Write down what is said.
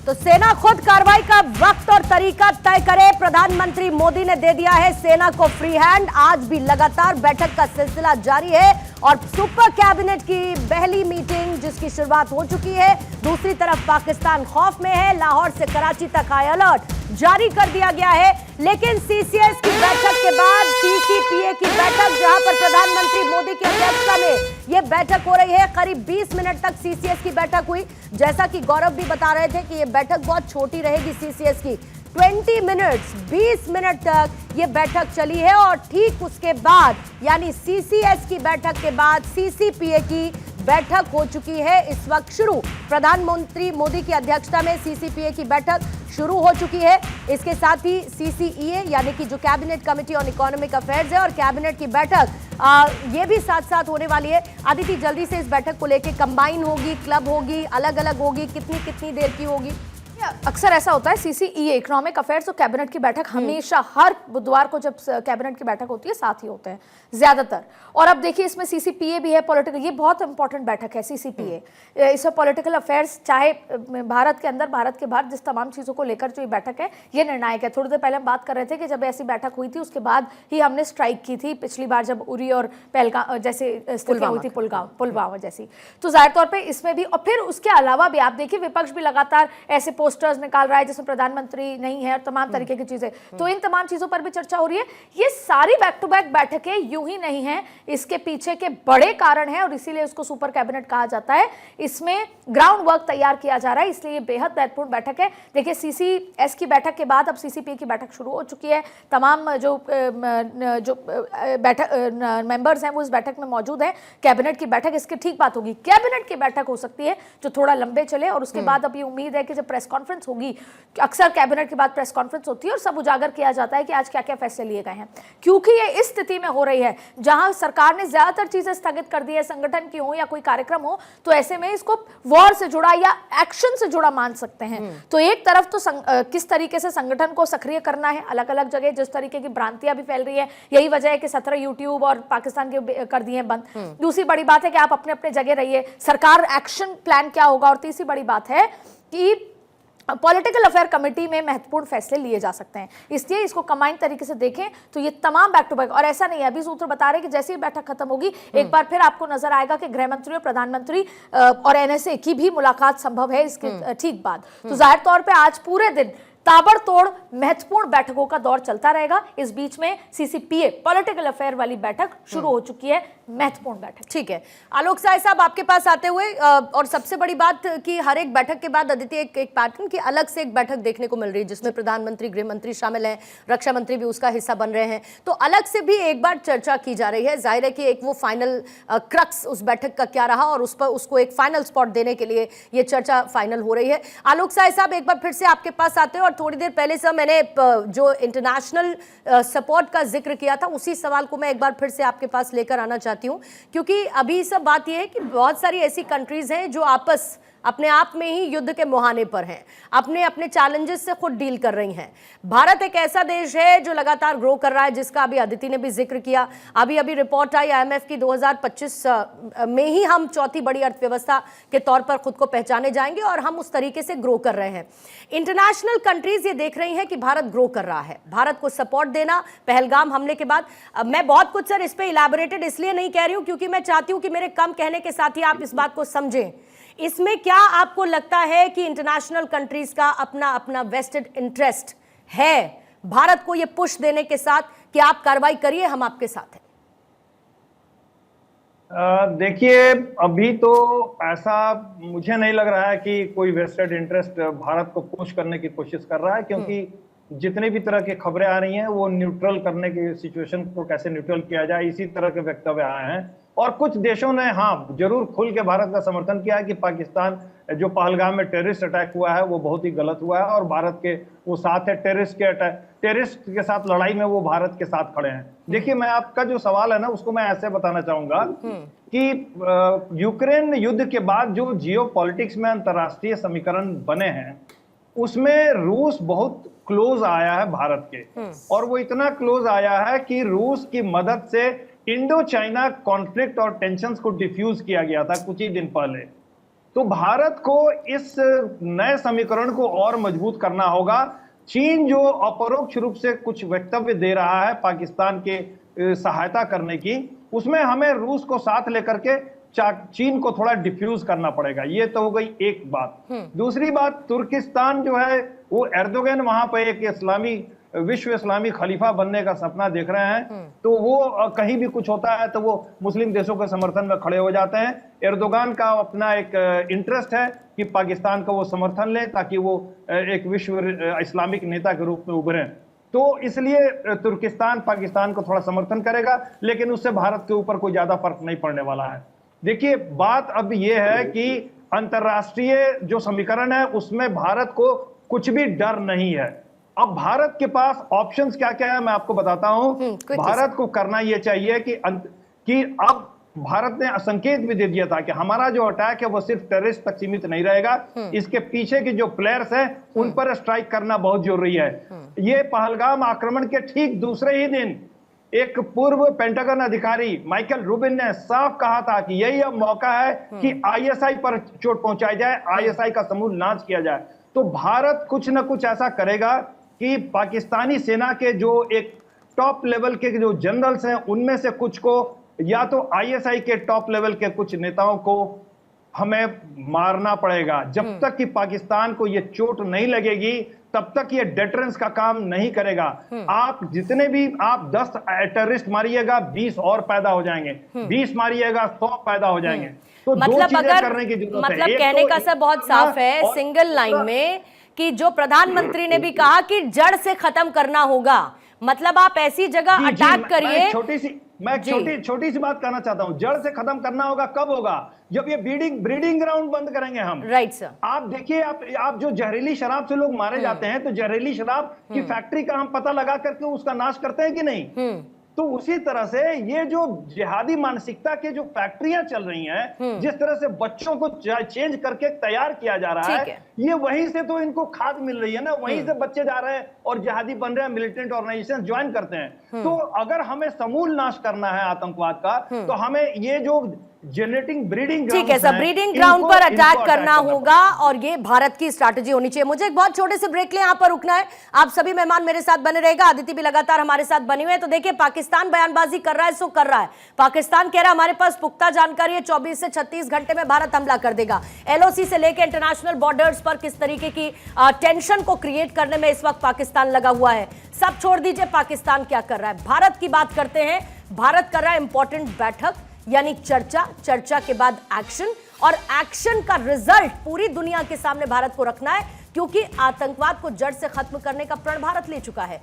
तो सेना खुद कार्रवाई का वक्त और तरीका तय करे, प्रधानमंत्री मोदी ने दे दिया है सेना को फ्री हैंड। आज भी लगातार बैठक का सिलसिला जारी है और सुपर कैबिनेट की पहली मीटिंग जिसकी शुरुआत हो चुकी है। दूसरी तरफ पाकिस्तान खौफ में है, लाहौर से कराची तक हाई अलर्ट जारी कर दिया गया है। लेकिन सीसीएस की बैठक के बाद सीसीपीए की बैठक, जहां पर प्रधानमंत्री मोदी की अध्यक्षता में यह बैठक हो रही है, करीब 20 मिनट तक सीसीएस की बैठक हुई। जैसा कि गौरव भी बता रहे थे कि यह बैठक बहुत छोटी रहेगी सीसीएस की, 20 मिनट तक ये बैठक चली है। और ठीक उसके बाद यानी सीसीएस की बैठक के बाद सीसीपीए की बैठक हो चुकी है इस वक्त शुरू। प्रधानमंत्री मोदी की अध्यक्षता में सीसीपीए की बैठक शुरू हो चुकी है। इसके साथ ही सीसीईए यानी कि जो cabinet committee on economic affairs है और कैबिनेट की बैठक ये भी साथ साथ होने वाली है। अदिति, जल्दी से इस बैठक को लेकर कंबाइन होगी, क्लब होगी, अलग अलग होगी, कितनी देर की होगी? अक्सर ऐसा होता है सीसीईए इकोनॉमिक अफेयर्स और कैबिनेट की बैठक हमेशा हर बुधवार को जब कैबिनेट की बैठक होती है साथ ही होते हैं ज्यादातर। और अब देखिए इसमें सीसीपीए भी है, पॉलिटिकल, ये बहुत इंपॉर्टेंट बैठक है सीसीपीए। इसमें पॉलिटिकल अफेयर्स चाहे भारत के अंदर भारत के बाहर जिस तमाम चीज़ों को लेकर जो ये बैठक है ये निर्णायक है। थोड़ी देर पहले हम बात कर रहे थे कि जब ऐसी बैठक हुई थी उसके बाद ही हमने स्ट्राइक की थी पिछली बार जब उरी और पहलगाम जैसे स्थितियां हुई थी, पुलवामा जैसी। तो जाहिर तौर पर इसमें भी, और फिर उसके अलावा भी आप देखिए विपक्ष भी लगातार ऐसे पोस्टर्स निकाल रहा है जिसमें प्रधानमंत्री नहीं है और तमाम तरीके की चीजें। तो इन तमाम चीजों पर भी चर्चा हो रही है। ये सारी बैक टू बैक बैठकें यूं ही नहीं है, इसके पीछे के बड़े कारण हैं और इसीलिए उसको सुपर कैबिनेट कहा जाता है। इसमें ग्राउंड वर्क तैयार किया जा रहा है, इसलिए बेहद महत्वपूर्ण बैठक है। देखिए सीसीएस की बैठक के बाद अब सीसीपीए की बैठक शुरू हो चुकी है। तमाम जो बैठक मेंबर्स हैं वो इस बैठक में मौजूद हैं। कैबिनेट की बैठक इसकी ठीक बात होगी, कैबिनेट की बैठक हो सकती है जो थोड़ा लंबे चले और उसके बाद अब ये उम्मीद है कि जब प्रेस कॉन्फ्रेंस होगी, अक्सर कैबिनेट के बाद प्रेस कॉन्फ्रेंस होती है और सब उजागर किया जाता है कि आज क्या क्या फैसले लिए गए हैं। क्योंकि ये इस स्थिति में हो रही है जहां सरकार ने ज्यादातर चीजें स्थगित कर दी है, संगठन की हो या कोई कार्यक्रम हो, तो ऐसे में इसको वॉर से जुड़ा या एक्शन से जुड़ा मान सकते हैं। तो एक तरफ तो किस तरीके से संगठन को सक्रिय करना है, अलग अलग जगह जिस तरीके की भ्रांतियां भी फैल रही है, यही वजह है कि 17 यूट्यूब और पाकिस्तान के कर दिए बंद। दूसरी बड़ी बात है कि आप अपने अपने जगह रहिए, सरकार एक्शन प्लान क्या होगा। और तीसरी बड़ी बात है कि पॉलिटिकल अफेयर कमेटी में महत्वपूर्ण फैसले लिए जा सकते हैं, इसलिए इसको कंबाइंड तरीके से देखें तो ये तमाम बैक टू बैक। और ऐसा नहीं है, अभी सूत्र बता रहे हैं कि जैसे ही बैठक खत्म होगी एक बार फिर आपको नजर आएगा कि गृह मंत्री और प्रधानमंत्री और एनएसए की भी मुलाकात संभव है इसके ठीक बाद। तो जाहिर तौर पर आज पूरे दिन ताबड़तोड़ महत्वपूर्ण बैठकों का दौर चलता रहेगा। इस बीच में सीसीपीए पॉलिटिकल अफेयर वाली बैठक शुरू हो चुकी है, महत्वपूर्ण बैठक। ठीक है, आलोक साय साहब आपके पास आते हुए, और सबसे बड़ी बात कि हर एक बैठक के बाद अदिति एक पैटर्न की अलग से एक बैठक देखने को मिल रही है जिसमें प्रधानमंत्री, गृह मंत्री शामिल हैं, रक्षा मंत्री भी उसका हिस्सा बन रहे हैं। तो अलग से भी एक बार चर्चा की जा रही है। जाहिर है कि एक वो फाइनल क्रक्स उस बैठक का क्या रहा और उस पर उसको एक फाइनल स्पॉट देने के लिए ये चर्चा फाइनल हो रही है। आलोक साय साहब एक बार फिर से आपके पास आते हैं और थोड़ी देर पहले से मैंने जो इंटरनेशनल सपोर्ट का जिक्र किया था उसी सवाल को मैं एक बार फिर से आपके पास लेकर आना चाहती हूं, क्योंकि अभी सब बात यह है कि बहुत सारी ऐसी कंट्रीज हैं जो आपस अपने आप में ही युद्ध के मुहाने पर हैं, अपने अपने चैलेंजेस से खुद डील कर रही हैं। भारत एक ऐसा देश है जो लगातार ग्रो कर रहा है, जिसका अभी अदिति ने भी जिक्र किया। अभी रिपोर्ट आई आईएमएफ की 2025 में ही हम चौथी बड़ी अर्थव्यवस्था के तौर पर खुद को पहचाने जाएंगे और हम उस तरीके से ग्रो कर रहे हैं। इंटरनेशनल कंट्रीज ये देख रही हैं कि भारत ग्रो कर रहा है, भारत को सपोर्ट देना पहलगाम हमले के बाद। मैं बहुत कुछ सर इस पर इलैबोरेटेड इसलिए नहीं कह रही हूं क्योंकि मैं चाहती हूं कि मेरे कम कहने के साथ ही आप इस बात को समझें। इसमें क्या आपको लगता है कि इंटरनेशनल कंट्रीज का अपना अपना वेस्टेड इंटरेस्ट है भारत को यह पुश देने के साथ कि आप कार्रवाई करिए, हम आपके साथ हैं? देखिए, अभी तो ऐसा मुझे नहीं लग रहा है कि कोई वेस्टेड इंटरेस्ट भारत को पुश करने की कोशिश कर रहा है, क्योंकि जितनी भी तरह की खबरें आ रही हैं वो न्यूट्रल करने की, सिचुएशन को कैसे न्यूट्रल किया जाए, इसी तरह के वक्तव्य आए हैं। और कुछ देशों ने हाँ जरूर खुल के भारत का समर्थन किया है कि पाकिस्तान जो पहलगाम में टेररिस्ट अटैक हुआ है वो बहुत ही गलत हुआ है और भारत के वो साथ है, टेररिस्ट के साथ लड़ाई में वो भारत के साथ खड़े हैं। देखिए, मैं आपका जो सवाल है ना उसको मैं ऐसे बताना चाहूंगा कि यूक्रेन युद्ध के बाद जो जियोपॉलिटिक्स में अंतरराष्ट्रीय समीकरण बने हैं उसमें रूस बहुत क्लोज आया है भारत के, और वो इतना क्लोज आया है कि रूस की मदद से इंडो चाइना कॉन्फ्लिक्ट और टेंशंस को डिफ्यूज किया गया था कुछ ही दिन पहले। तो भारत को इस नए समीकरण को और मजबूत करना होगा। चीन जो अपरोक्ष रूप से कुछ वक्तव्य दे रहा है पाकिस्तान के सहायता करने की, उसमें हमें रूस को साथ लेकर के चीन को थोड़ा डिफ्यूज करना पड़ेगा। ये तो हो गई एक बात। दूसरी बात, तुर्किस्तान जो है वो एर्दोगन वहां पर एक विश्व इस्लामी खलीफा बनने का सपना देख रहे हैं, तो वो कहीं भी कुछ होता है तो वो मुस्लिम देशों के समर्थन में खड़े हो जाते हैं। एर्दोगान का अपना एक इंटरेस्ट है कि पाकिस्तान का वो समर्थन ले ताकि वो एक विश्व इस्लामिक नेता के रूप में उभरे। तो इसलिए तुर्किस्तान पाकिस्तान को थोड़ा समर्थन करेगा, लेकिन उससे भारत के ऊपर कोई ज्यादा फर्क नहीं पड़ने वाला है। देखिए, बात अब ये है कि अंतरराष्ट्रीय जो समीकरण है उसमें भारत को कुछ भी डर नहीं है। अब भारत के पास ऑप्शंस क्या क्या है मैं आपको बताता हूं। भारत को करना यह चाहिए कि अब भारत ने संकेत भी दे दिया था कि हमारा जो अटैक है वो सिर्फ टेररिस्ट तक सीमित नहीं रहेगा, इसके पीछे के जो प्लेयर्स हैं उन पर स्ट्राइक करना बहुत जरूरी है। ये पहलगाम आक्रमण के ठीक दूसरे ही दिन एक पूर्व पेंटागन अधिकारी माइकल रूबिन ने साफ कहा था कि यही अब मौका है कि आईएसआई पर चोट पहुंचाई जाए, आईएसआई का समूल नाश किया जाए। तो भारत कुछ ना कुछ ऐसा करेगा कि पाकिस्तानी सेना के जो एक टॉप लेवल के जो जनरल्स हैं उनमें से कुछ को, या तो आईएसआई के टॉप लेवल के कुछ नेताओं को हमें मारना पड़ेगा। जब तक कि पाकिस्तान को ये चोट नहीं लगेगी तब तक ये डेटरेंस का काम नहीं करेगा। आप जितने भी आप 10 टेररिस्ट मारिएगा 20 और पैदा हो जाएंगे, 20 मारिएगा 100 पैदा हो जाएंगे। तो मतलब करने की जरूरत है। मतलब कहने का सब बहुत साफ है सिंगल लाइन में कि जो प्रधानमंत्री ने भी कहा कि जड़ से खत्म करना होगा। मतलब आप ऐसी जगह अटैक करिए। छोटी सी बात कहना चाहता हूं, जड़ से खत्म करना होगा कब होगा? जब ये ब्रीडिंग ग्राउंड बंद करेंगे हम। Right sir. आप देखिए, आप जो जहरीली शराब से लोग मारे जाते हैं, तो जहरीली शराब की फैक्ट्री का हम पता लगा करके उसका नाश करते हैं कि नहीं? तो उसी तरह से ये जो जिहादी मानसिकता के जो फैक्ट्रियां चल रही हैं, जिस तरह से बच्चों को चेंज करके तैयार किया जा रहा है, ये वहीं से तो इनको खाद मिल रही है ना, वहीं से बच्चे जा रहे हैं और जिहादी बन रहे हैं, मिलिटेंट ऑर्गेनाइजेशन ज्वाइन करते हैं। तो अगर हमें समूल नाश करना है आतंकवाद का, तो हमें ये जो जनरेटिंग ब्रीडिंग ठीक है सर, ब्रीडिंग ग्राउंड पर अटैक करना होगा और ये भारत की स्ट्रैटेजी होनी चाहिए। मुझे एक बहुत छोटे से ब्रेक ले यहाँ पर रुकना है। आप सभी मेहमान मेरे साथ बने रहेगा, आदित्य भी लगातार हमारे साथ बने हुए हैं। तो देखिए, पाकिस्तान बयानबाजी कर रहा है सो कर रहा है। पाकिस्तान कह रहा है हमारे पास पुख्ता जानकारी है, 24 से 36 घंटे में भारत हमला कर देगा। एलओसी से लेकर इंटरनेशनल बॉर्डर्स पर किस तरीके की टेंशन को क्रिएट करने में इस वक्त पाकिस्तान लगा हुआ है। सब छोड़ दीजिए, पाकिस्तान क्या कर रहा है, भारत की बात करते हैं। भारत कर रहा है इंपॉर्टेंट बैठक, यानी चर्चा के बाद एक्शन, और एक्शन का रिजल्ट पूरी दुनिया के सामने भारत को रखना है, क्योंकि आतंकवाद को जड़ से खत्म करने का प्रण भारत ले चुका है।